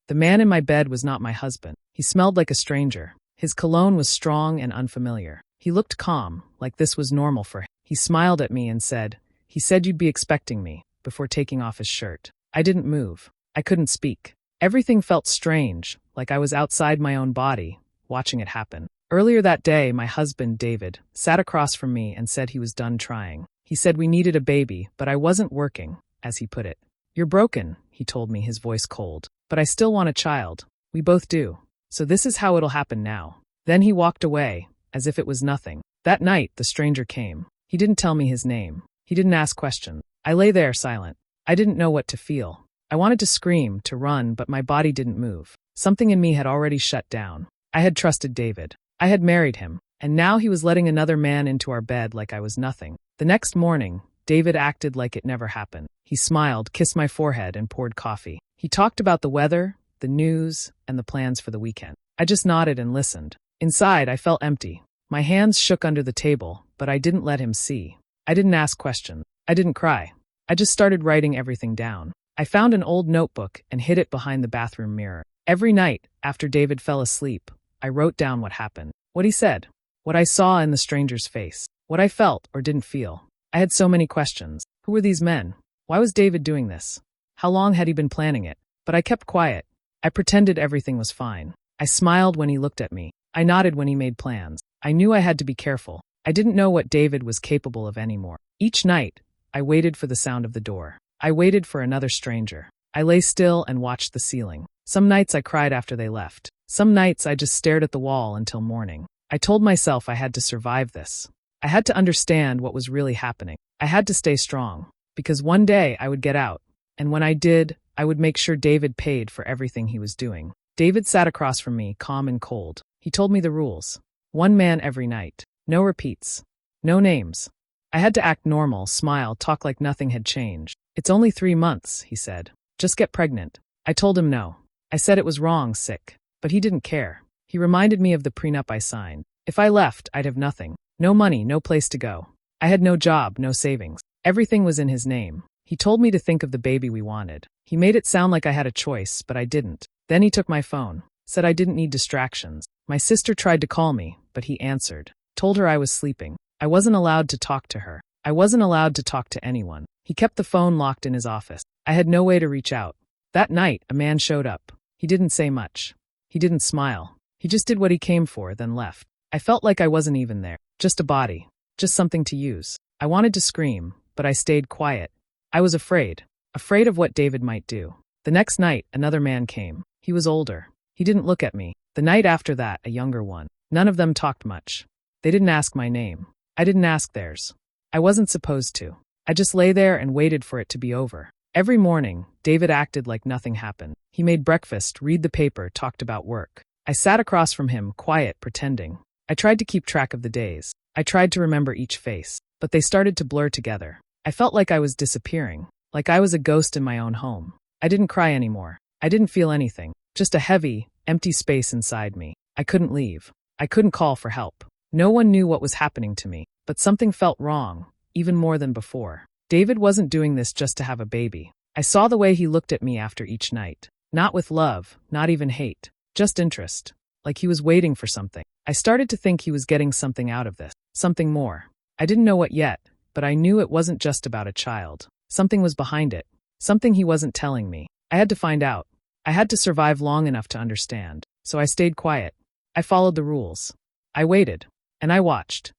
The man in my bed was not my husband. He smelled like a stranger. His cologne was strong and unfamiliar. He looked calm, like this was normal for him. He smiled at me and said, "He said you'd be expecting me," before taking off his shirt. I didn't move. I couldn't speak. Everything felt strange, like I was outside my own body, watching it happen. Earlier that day, my husband, David, sat across from me and said he was done trying. He said we needed a baby, but I wasn't working, as he put it. "You're broken," he told me, his voice cold. "But I still want a child. We both do. So this is how it'll happen now." Then he walked away, as if it was nothing. That night, the stranger came. He didn't tell me his name. He didn't ask questions. I lay there silent. I didn't know what to feel. I wanted to scream, to run, but my body didn't move. Something in me had already shut down. I had trusted David. I had married him. And now he was letting another man into our bed like I was nothing. The next morning, David acted like it never happened. He smiled, kissed my forehead, and poured coffee. He talked about the weather, the news, and the plans for the weekend. I just nodded and listened. Inside, I felt empty. My hands shook under the table, but I didn't let him see. I didn't ask questions. I didn't cry. I just started writing everything down. I found an old notebook and hid it behind the bathroom mirror. Every night, after David fell asleep, I wrote down what happened, what he said, what I saw in the stranger's face, what I felt or didn't feel. I had so many questions. Who were these men? Why was David doing this? How long had he been planning it? But I kept quiet. I pretended everything was fine. I smiled when he looked at me. I nodded when he made plans. I knew I had to be careful. I didn't know what David was capable of anymore. Each night, I waited for the sound of the door. I waited for another stranger. I lay still and watched the ceiling. Some nights I cried after they left. Some nights I just stared at the wall until morning. I told myself I had to survive this. I had to understand what was really happening. I had to stay strong, because one day I would get out, and when I did, I would make sure David paid for everything he was doing. David sat across from me, calm and cold. He told me the rules. One man every night. No repeats. No names. I had to act normal, smile, talk like nothing had changed. "It's only 3 months," he said. "Just get pregnant." I told him no. I said it was wrong, sick. But he didn't care. He reminded me of the prenup I signed. If I left, I'd have nothing. No money, no place to go. I had no job, no savings. Everything was in his name. He told me to think of the baby we wanted. He made it sound like I had a choice, but I didn't. Then he took my phone. Said I didn't need distractions. My sister tried to call me, but he answered. Told her I was sleeping. I wasn't allowed to talk to her. I wasn't allowed to talk to anyone. He kept the phone locked in his office. I had no way to reach out. That night, a man showed up. He didn't say much. He didn't smile. He just did what he came for, then left. I felt like I wasn't even there. Just a body. Just something to use. I wanted to scream, but I stayed quiet. I was afraid. Afraid of what David might do. The next night, another man came. He was older. He didn't look at me. The night after that, a younger one. None of them talked much. They didn't ask my name. I didn't ask theirs. I wasn't supposed to. I just lay there and waited for it to be over. Every morning, David acted like nothing happened. He made breakfast, read the paper, talked about work. I sat across from him, quiet, pretending. I tried to keep track of the days. I tried to remember each face, but they started to blur together. I felt like I was disappearing, like I was a ghost in my own home. I didn't cry anymore. I didn't feel anything, just a heavy, empty space inside me. I couldn't leave. I couldn't call for help. No one knew what was happening to me, but something felt wrong, even more than before. David wasn't doing this just to have a baby. I saw the way he looked at me after each night. Not with love, not even hate, just interest. Like he was waiting for something. I started to think he was getting something out of this, something more. I didn't know what yet, but I knew it wasn't just about a child. Something was behind it. Something he wasn't telling me. I had to find out. I had to survive long enough to understand. So I stayed quiet. I followed the rules. I waited. And I watched.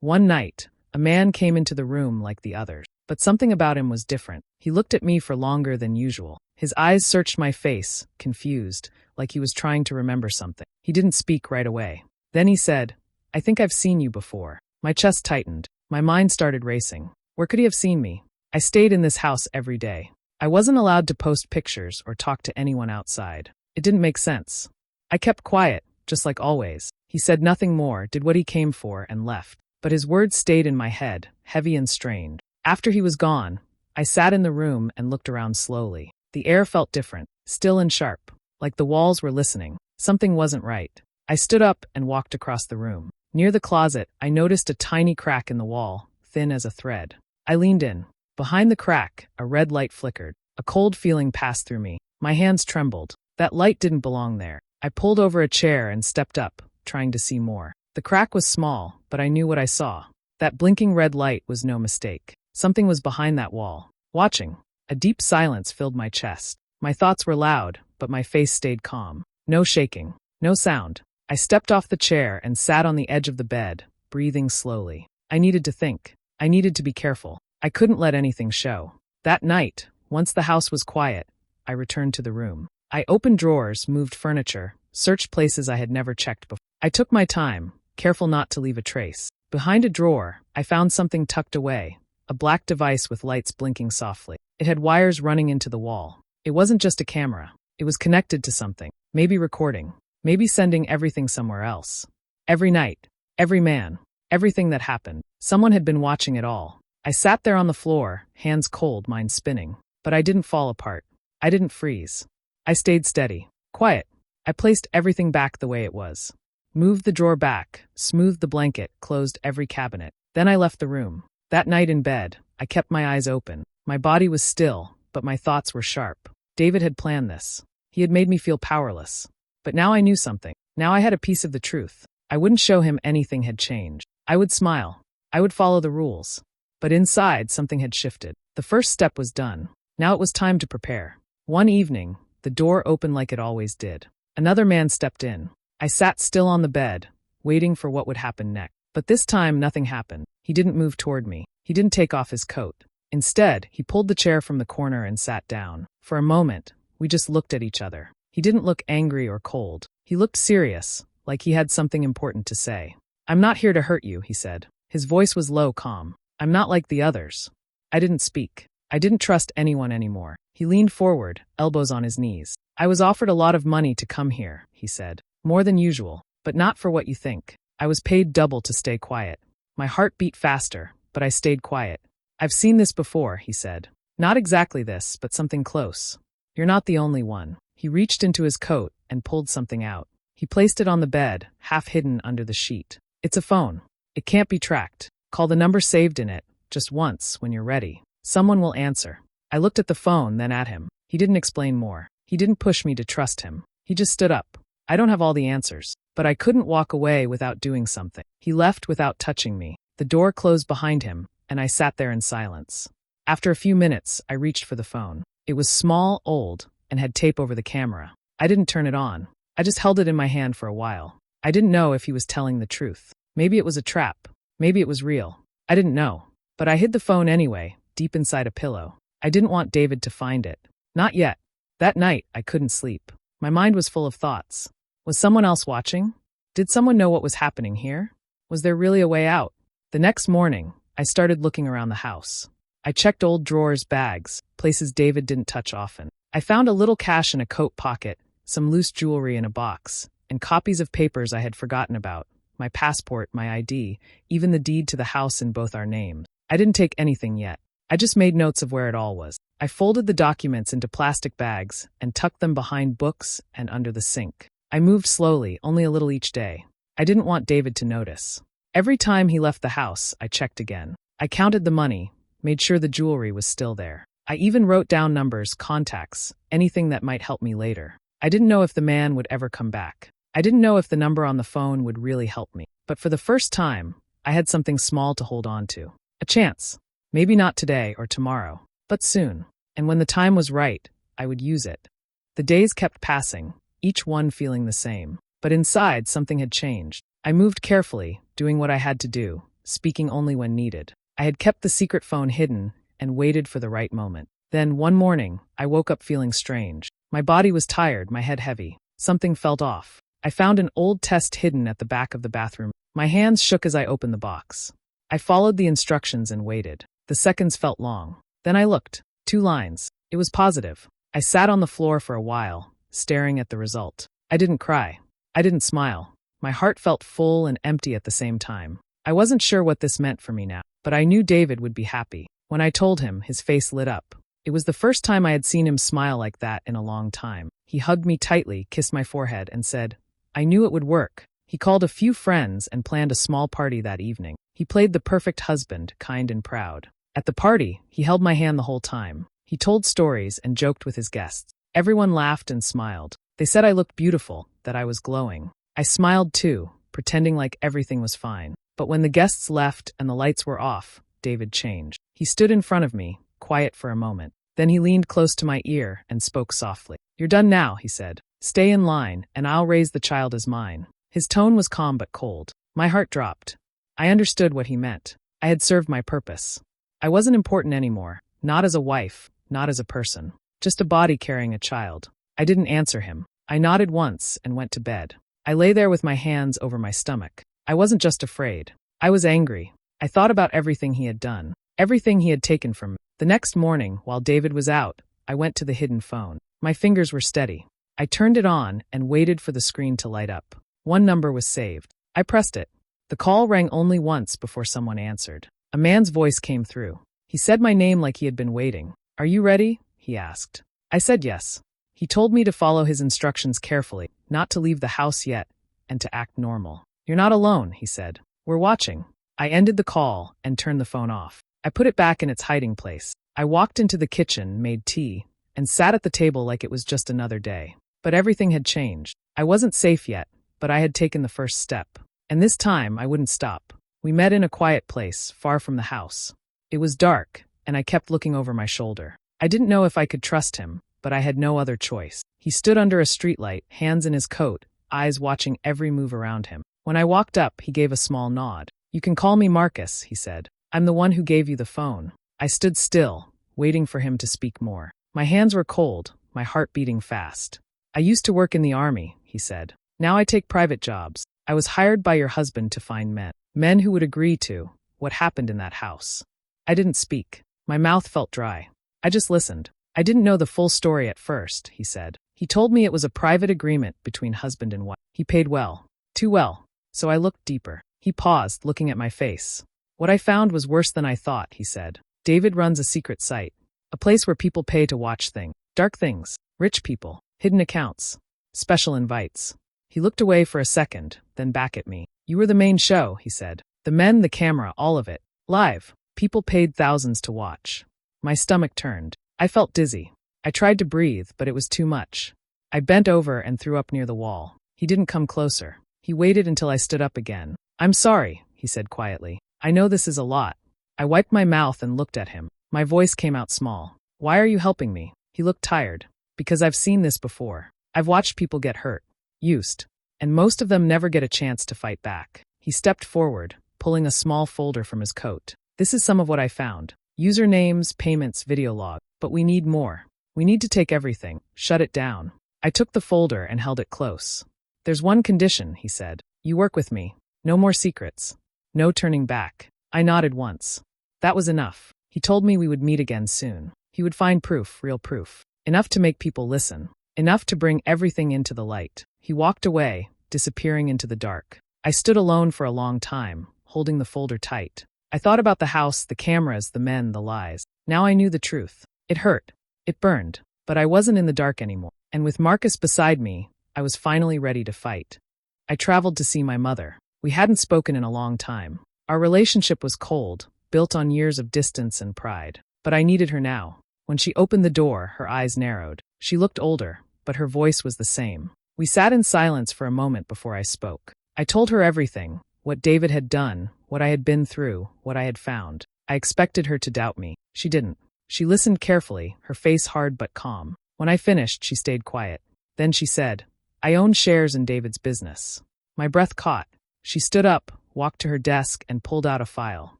One night, a man came into the room like the others. But something about him was different. He looked at me for longer than usual. His eyes searched my face, confused, like he was trying to remember something. He didn't speak right away. Then he said, "I think I've seen you before." My chest tightened. My mind started racing. Where could he have seen me? I stayed in this house every day. I wasn't allowed to post pictures or talk to anyone outside. It didn't make sense. I kept quiet, just like always. He said nothing more, did what he came for, and left. But his words stayed in my head, heavy and strange. After he was gone, I sat in the room and looked around slowly. The air felt different, still and sharp, like the walls were listening. Something wasn't right. I stood up and walked across the room. Near the closet, I noticed a tiny crack in the wall, thin as a thread. I leaned in. Behind the crack, a red light flickered. A cold feeling passed through me. My hands trembled. That light didn't belong there. I pulled over a chair and stepped up, trying to see more. The crack was small, but I knew what I saw. That blinking red light was no mistake. Something was behind that wall, watching. A deep silence filled my chest. My thoughts were loud, but my face stayed calm. No shaking, no sound. I stepped off the chair and sat on the edge of the bed, breathing slowly. I needed to think. I needed to be careful. I couldn't let anything show. That night, once the house was quiet, I returned to the room. I opened drawers, moved furniture, searched places I had never checked before. I took my time, careful not to leave a trace. Behind a drawer, I found something tucked away, a black device with lights blinking softly. It had wires running into the wall. It wasn't just a camera. It was connected to something, maybe recording, maybe sending everything somewhere else. Every night, every man, everything that happened, someone had been watching it all. I sat there on the floor, hands cold, mind spinning. But I didn't fall apart. I didn't freeze. I stayed steady, quiet. I placed everything back the way it was. Moved the drawer back, smoothed the blanket, closed every cabinet. Then I left the room. That night in bed, I kept my eyes open. My body was still, but my thoughts were sharp. David had planned this. He had made me feel powerless. But now I knew something. Now I had a piece of the truth. I wouldn't show him anything had changed. I would smile. I would follow the rules. But inside, something had shifted. The first step was done. Now it was time to prepare. One evening, the door opened like it always did. Another man stepped in. I sat still on the bed, waiting for what would happen next. But this time, nothing happened. He didn't move toward me. He didn't take off his coat. Instead, he pulled the chair from the corner and sat down. For a moment, we just looked at each other. He didn't look angry or cold. He looked serious, like he had something important to say. "I'm not here to hurt you," he said. His voice was low, calm. "I'm not like the others." I didn't speak. I didn't trust anyone anymore. He leaned forward, elbows on his knees. "I was offered a lot of money to come here," he said. "More than usual, but not for what you think. I was paid double to stay quiet." My heart beat faster, but I stayed quiet. "I've seen this before," he said. "Not exactly this, but something close. You're not the only one." He reached into his coat and pulled something out. He placed it on the bed, half hidden under the sheet. "It's a phone. It can't be tracked. Call the number saved in it, just once, when you're ready. Someone will answer." I looked at the phone, then at him. He didn't explain more. He didn't push me to trust him. He just stood up. "I don't have all the answers, but I couldn't walk away without doing something." He left without touching me. The door closed behind him, and I sat there in silence. After a few minutes, I reached for the phone. It was small, old, and had tape over the camera. I didn't turn it on. I just held it in my hand for a while. I didn't know if he was telling the truth. Maybe it was a trap. Maybe it was real. I didn't know. But I hid the phone anyway, deep inside a pillow. I didn't want David to find it. Not yet. That night, I couldn't sleep. My mind was full of thoughts. Was someone else watching? Did someone know what was happening here? Was there really a way out? The next morning, I started looking around the house. I checked old drawers, bags, places David didn't touch often. I found a little cash in a coat pocket, some loose jewelry in a box, and copies of papers I had forgotten about. My passport, my ID, even the deed to the house in both our names. I didn't take anything yet. I just made notes of where it all was. I folded the documents into plastic bags and tucked them behind books and under the sink. I moved slowly, only a little each day. I didn't want David to notice. Every time he left the house, I checked again. I counted the money, made sure the jewelry was still there. I even wrote down numbers, contacts, anything that might help me later. I didn't know if the man would ever come back. I didn't know if the number on the phone would really help me. But for the first time, I had something small to hold on to. A chance. Maybe not today or tomorrow, but soon. And when the time was right, I would use it. The days kept passing, each one feeling the same. But inside, something had changed. I moved carefully, doing what I had to do, speaking only when needed. I had kept the secret phone hidden and waited for the right moment. Then, one morning, I woke up feeling strange. My body was tired, my head heavy. Something felt off. I found an old test hidden at the back of the bathroom. My hands shook as I opened the box. I followed the instructions and waited. The seconds felt long. Then I looked. 2 lines. It was positive. I sat on the floor for a while, staring at the result. I didn't cry. I didn't smile. My heart felt full and empty at the same time. I wasn't sure what this meant for me now, but I knew David would be happy. When I told him, his face lit up. It was the first time I had seen him smile like that in a long time. He hugged me tightly, kissed my forehead, and said, "I knew it would work." He called a few friends and planned a small party that evening. He played the perfect husband, kind and proud. At the party, he held my hand the whole time. He told stories and joked with his guests. Everyone laughed and smiled. They said I looked beautiful, that I was glowing. I smiled too, pretending like everything was fine. But when the guests left and the lights were off, David changed. He stood in front of me, quiet for a moment. Then he leaned close to my ear and spoke softly. "You're done now," he said. "Stay in line, and I'll raise the child as mine." His tone was calm but cold. My heart dropped. I understood what he meant. I had served my purpose. I wasn't important anymore, not as a wife, not as a person. Just a body carrying a child. I didn't answer him. I nodded once and went to bed. I lay there with my hands over my stomach. I wasn't just afraid. I was angry. I thought about everything he had done, everything he had taken from me. The next morning, while David was out, I went to the hidden phone. My fingers were steady. I turned it on and waited for the screen to light up. One number was saved. I pressed it. The call rang only once before someone answered. A man's voice came through. He said my name like he had been waiting. "Are you ready?" he asked. I said yes. He told me to follow his instructions carefully, not to leave the house yet, and to act normal. "You're not alone," he said. "We're watching." I ended the call and turned the phone off. I put it back in its hiding place. I walked into the kitchen, made tea, and sat at the table like it was just another day. But everything had changed. I wasn't safe yet, but I had taken the first step. And this time I wouldn't stop. We met in a quiet place, far from the house. It was dark, and I kept looking over my shoulder. I didn't know if I could trust him, but I had no other choice. He stood under a streetlight, hands in his coat, eyes watching every move around him. When I walked up, he gave a small nod. "You can call me Marcus," he said. "I'm the one who gave you the phone." I stood still, waiting for him to speak more. My hands were cold, my heart beating fast. "I used to work in the army," he said. "Now I take private jobs. I was hired by your husband to find men who would agree to what happened in that house." I didn't speak. My mouth felt dry. I just listened. "I didn't know the full story at first," he said. "He told me it was a private agreement between husband and wife. He paid well. Too well. So I looked deeper." He paused, looking at my face. "What I found was worse than I thought," he said. "David runs a secret site. A place where people pay to watch things. Dark things. Rich people. Hidden accounts. Special invites." He looked away for a second, then back at me. "You were the main show," he said. "The men, the camera, all of it. Live. People paid thousands to watch." My stomach turned. I felt dizzy. I tried to breathe, but it was too much. I bent over and threw up near the wall. He didn't come closer. He waited until I stood up again. "I'm sorry," he said quietly. "I know this is a lot." I wiped my mouth and looked at him. My voice came out small. "Why are you helping me?" He looked tired. "Because I've seen this before. I've watched people get hurt. Used. And most of them never get a chance to fight back." He stepped forward, pulling a small folder from his coat. "This is some of what I found. Usernames, payments, video log. But we need more. We need to take everything, shut it down." I took the folder and held it close. "There's one condition," he said. "You work with me. No more secrets. No turning back." I nodded once. That was enough. He told me we would meet again soon. He would find proof, real proof. Enough to make people listen. Enough to bring everything into the light. He walked away, disappearing into the dark. I stood alone for a long time, holding the folder tight. I thought about the house, the cameras, the men, the lies. Now I knew the truth. It hurt. It burned. But I wasn't in the dark anymore. And with Marcus beside me, I was finally ready to fight. I traveled to see my mother. We hadn't spoken in a long time. Our relationship was cold, built on years of distance and pride. But I needed her now. When she opened the door, her eyes narrowed. She looked older, but her voice was the same. We sat in silence for a moment before I spoke. I told her everything, what David had done, what I had been through, what I had found. I expected her to doubt me. She didn't. She listened carefully, her face hard but calm. When I finished, she stayed quiet. Then she said, "I own shares in David's business." My breath caught. She stood up, walked to her desk, and pulled out a file.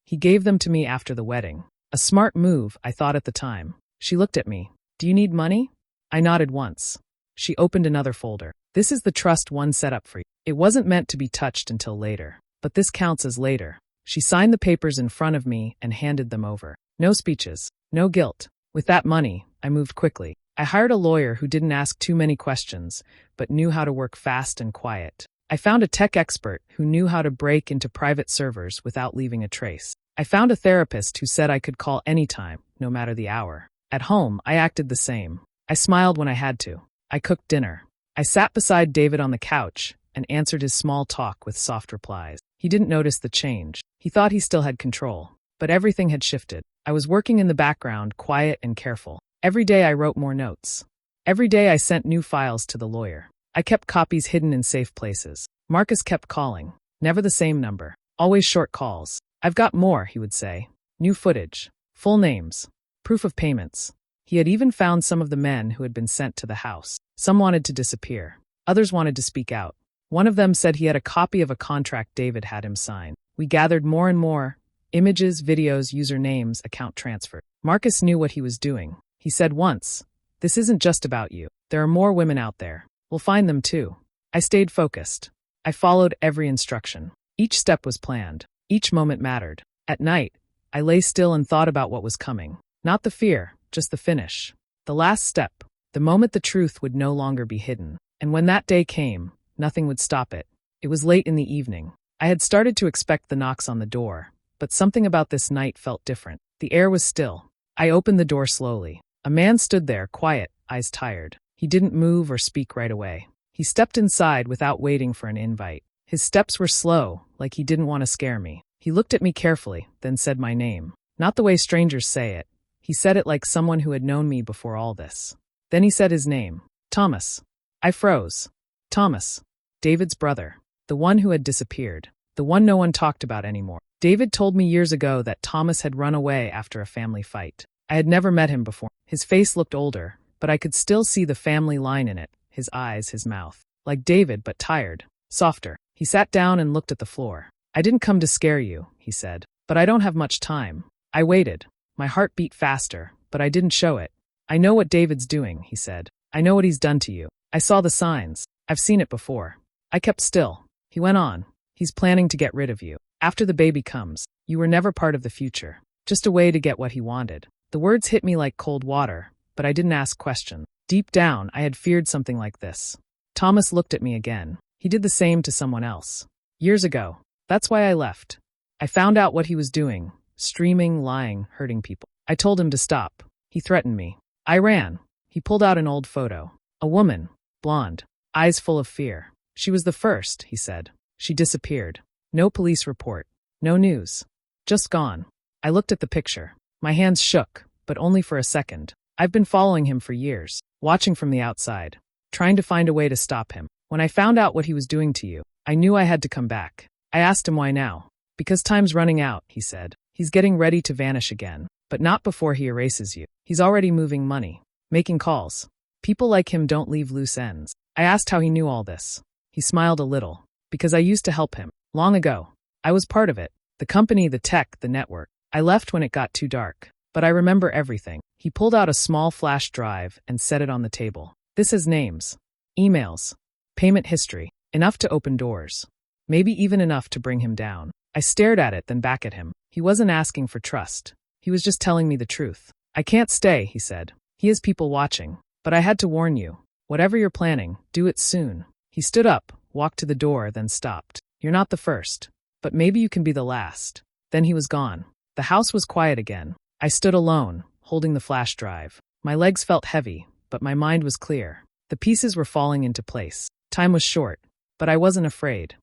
"He gave them to me after the wedding." A smart move, I thought at the time. She looked at me. "Do you need money?" I nodded once. She opened another folder. "This is the trust one set up for you. It wasn't meant to be touched until later. But this counts as later." She signed the papers in front of me and handed them over. No speeches. No guilt. With that money, I moved quickly. I hired a lawyer who didn't ask too many questions, but knew how to work fast and quiet. I found a tech expert who knew how to break into private servers without leaving a trace. I found a therapist who said I could call anytime, no matter the hour. At home, I acted the same. I smiled when I had to. I cooked dinner. I sat beside David on the couch and answered his small talk with soft replies. He didn't notice the change. He thought he still had control. But everything had shifted. I was working in the background, quiet and careful. Every day I wrote more notes. Every day I sent new files to the lawyer. I kept copies hidden in safe places. Marcus kept calling. Never the same number. Always short calls. I've got more, he would say. New footage. Full names. Proof of payments. He had even found some of the men who had been sent to the house. Some wanted to disappear. Others wanted to speak out. One of them said he had a copy of a contract David had him sign. We gathered more and more. Images, videos, usernames, account transfer. Marcus knew what he was doing. He said once, "This isn't just about you. There are more women out there. We'll find them too." I stayed focused. I followed every instruction. Each step was planned. Each moment mattered. At night, I lay still and thought about what was coming. Not the fear, just the finish. The last step. The moment the truth would no longer be hidden. And when that day came, nothing would stop it. It was late in the evening. I had started to expect the knocks on the door, but something about this night felt different. The air was still. I opened the door slowly. A man stood there, quiet, eyes tired. He didn't move or speak right away. He stepped inside without waiting for an invite. His steps were slow, like he didn't want to scare me. He looked at me carefully, then said my name. Not the way strangers say it. He said it like someone who had known me before all this. Then he said his name. Thomas. I froze. Thomas. David's brother. The one who had disappeared. The one no one talked about anymore. David told me years ago that Thomas had run away after a family fight. I had never met him before. His face looked older, but I could still see the family line in it. His eyes, his mouth. Like David, but tired. Softer. He sat down and looked at the floor. I didn't come to scare you, he said. But I don't have much time. I waited. My heart beat faster, but I didn't show it. I know what David's doing, he said. I know what he's done to you. I saw the signs. I've seen it before. I kept still. He went on. He's planning to get rid of you. After the baby comes, you were never part of the future. Just a way to get what he wanted. The words hit me like cold water, but I didn't ask questions. Deep down, I had feared something like this. Thomas looked at me again. He did the same to someone else. Years ago. That's why I left. I found out what he was doing. Streaming, lying, hurting people. I told him to stop. He threatened me. I ran. He pulled out an old photo. A woman. Blonde. Eyes full of fear. She was the first, he said. She disappeared. No police report. No news. Just gone. I looked at the picture. My hands shook, but only for a second. I've been following him for years, watching from the outside, trying to find a way to stop him. When I found out what he was doing to you, I knew I had to come back. I asked him why now. Because time's running out, he said. He's getting ready to vanish again, but not before he erases you. He's already moving money, making calls. People like him don't leave loose ends. I asked how he knew all this. He smiled a little. Because I used to help him. Long ago. I was part of it. The company, the tech, the network. I left when it got too dark. But I remember everything. He pulled out a small flash drive and set it on the table. This has names. Emails. Payment history. Enough to open doors. Maybe even enough to bring him down. I stared at it, then back at him. He wasn't asking for trust. He was just telling me the truth. I can't stay, he said. He has people watching. But I had to warn you. Whatever you're planning, do it soon. He stood up, walked to the door, then stopped. You're not the first. But maybe you can be the last. Then he was gone. The house was quiet again. I stood alone, holding the flash drive. My legs felt heavy, but my mind was clear. The pieces were falling into place. Time was short, but I wasn't afraid.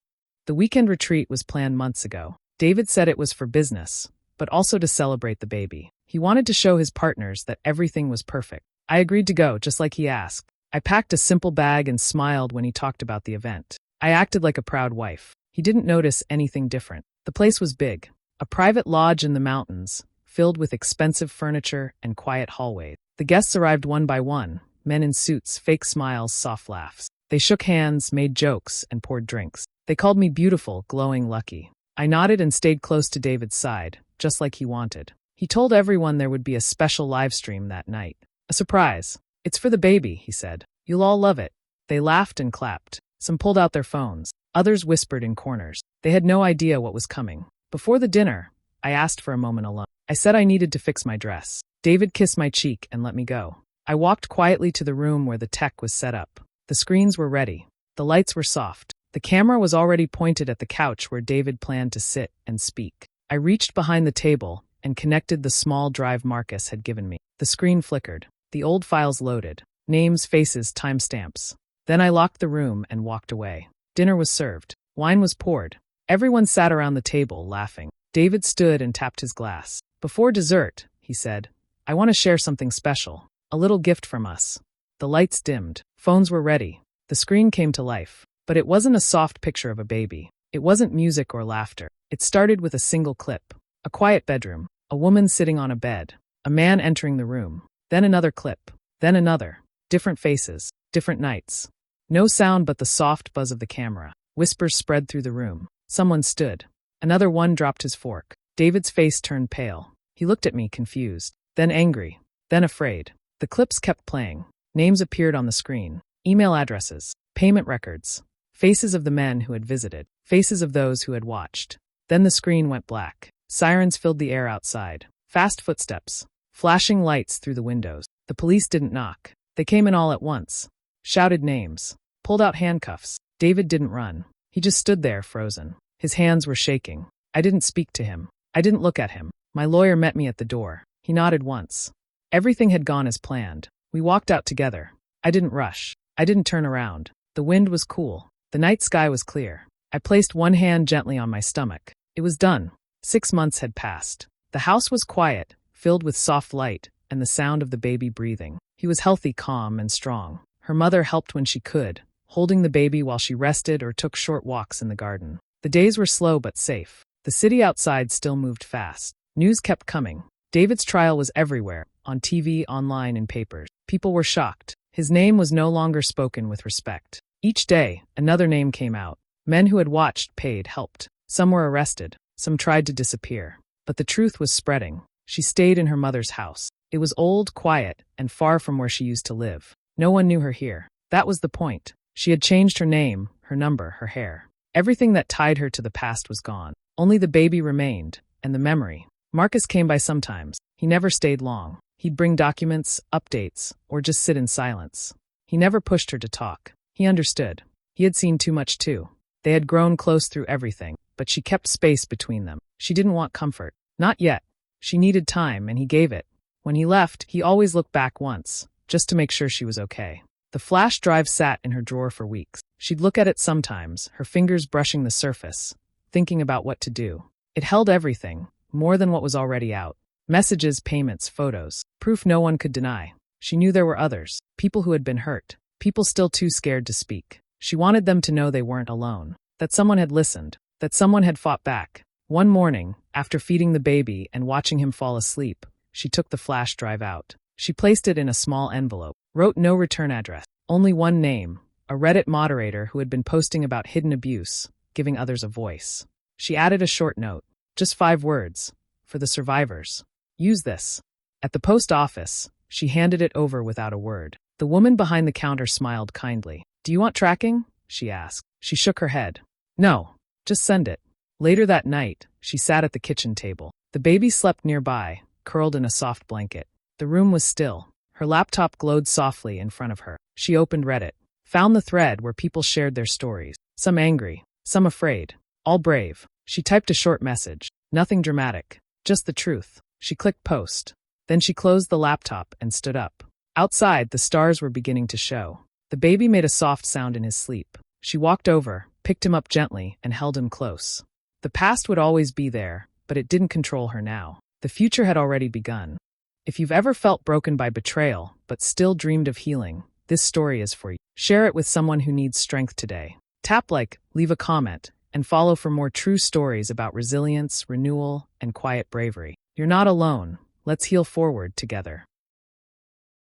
The weekend retreat was planned months ago. David said it was for business, but also to celebrate the baby. He wanted to show his partners that everything was perfect. I agreed to go, just like he asked. I packed a simple bag and smiled when he talked about the event. I acted like a proud wife. He didn't notice anything different. The place was big. A private lodge in the mountains, filled with expensive furniture and quiet hallways. The guests arrived one by one, men in suits, fake smiles, soft laughs. They shook hands, made jokes, and poured drinks. They called me beautiful, glowing, lucky. I nodded and stayed close to David's side, just like he wanted. He told everyone there would be a special live stream that night. A surprise. It's for the baby, he said. You'll all love it. They laughed and clapped. Some pulled out their phones. Others whispered in corners. They had no idea what was coming. Before the dinner, I asked for a moment alone. I said I needed to fix my dress. David kissed my cheek and let me go. I walked quietly to the room where the tech was set up. The screens were ready. The lights were soft. The camera was already pointed at the couch where David planned to sit and speak. I reached behind the table and connected the small drive Marcus had given me. The screen flickered. The old files loaded. Names, faces, timestamps. Then I locked the room and walked away. Dinner was served. Wine was poured. Everyone sat around the table, laughing. David stood and tapped his glass. Before dessert, he said, I want to share something special. A little gift from us. The lights dimmed. Phones were ready. The screen came to life. But it wasn't a soft picture of a baby. It wasn't music or laughter. It started with a single clip. A quiet bedroom. A woman sitting on a bed. A man entering the room. Then another clip. Then another. Different faces. Different nights. No sound but the soft buzz of the camera. Whispers spread through the room. Someone stood. Another one dropped his fork. David's face turned pale. He looked at me, confused. Then angry. Then afraid. The clips kept playing. Names appeared on the screen. Email addresses. Payment records. Faces of the men who had visited. Faces of those who had watched. Then the screen went black. Sirens filled the air outside. Fast footsteps. Flashing lights through the windows. The police didn't knock. They came in all at once. Shouted names. Pulled out handcuffs. David didn't run. He just stood there, frozen. His hands were shaking. I didn't speak to him. I didn't look at him. My lawyer met me at the door. He nodded once. Everything had gone as planned. We walked out together. I didn't rush. I didn't turn around. The wind was cool. The night sky was clear. I placed one hand gently on my stomach. It was done. 6 months had passed. The house was quiet, filled with soft light and the sound of the baby breathing. He was healthy, calm, and strong. Her mother helped when she could, holding the baby while she rested or took short walks in the garden. The days were slow but safe. The city outside still moved fast. News kept coming. David's trial was everywhere, on TV, online, in papers. People were shocked. His name was no longer spoken with respect. Each day, another name came out. Men who had watched, paid, helped. Some were arrested. Some tried to disappear. But the truth was spreading. She stayed in her mother's house. It was old, quiet, and far from where she used to live. No one knew her here. That was the point. She had changed her name, her number, her hair. Everything that tied her to the past was gone. Only the baby remained, and the memory. Marcus came by sometimes. He never stayed long. He'd bring documents, updates, or just sit in silence. He never pushed her to talk. He understood. He had seen too much too. They had grown close through everything, but she kept space between them. She didn't want comfort. Not yet. She needed time, and he gave it. When he left, he always looked back once, just to make sure she was okay. The flash drive sat in her drawer for weeks. She'd look at it sometimes, her fingers brushing the surface, thinking about what to do. It held everything, more than what was already out. Messages, payments, photos, proof no one could deny. She knew there were others, people who had been hurt, people still too scared to speak. She wanted them to know they weren't alone, that someone had listened, that someone had fought back. One morning, after feeding the baby and watching him fall asleep, she took the flash drive out. She placed it in a small envelope, wrote no return address, only one name, a Reddit moderator who had been posting about hidden abuse, giving others a voice. She added a short note, just 5 words, for the survivors. Use this. At the post office, she handed it over without a word. The woman behind the counter smiled kindly. Do you want tracking? She asked. She shook her head. No, just send it. Later that night, she sat at the kitchen table. The baby slept nearby, curled in a soft blanket. The room was still. Her laptop glowed softly in front of her. She opened Reddit, found the thread where people shared their stories, some angry, some afraid, all brave. She typed a short message, nothing dramatic, just the truth. She clicked post. Then she closed the laptop and stood up. Outside, the stars were beginning to show. The baby made a soft sound in his sleep. She walked over, picked him up gently, and held him close. The past would always be there, but it didn't control her now. The future had already begun. If you've ever felt broken by betrayal, but still dreamed of healing, this story is for you. Share it with someone who needs strength today. Tap like, leave a comment, and follow for more true stories about resilience, renewal, and quiet bravery. You're not alone. Let's heal forward together.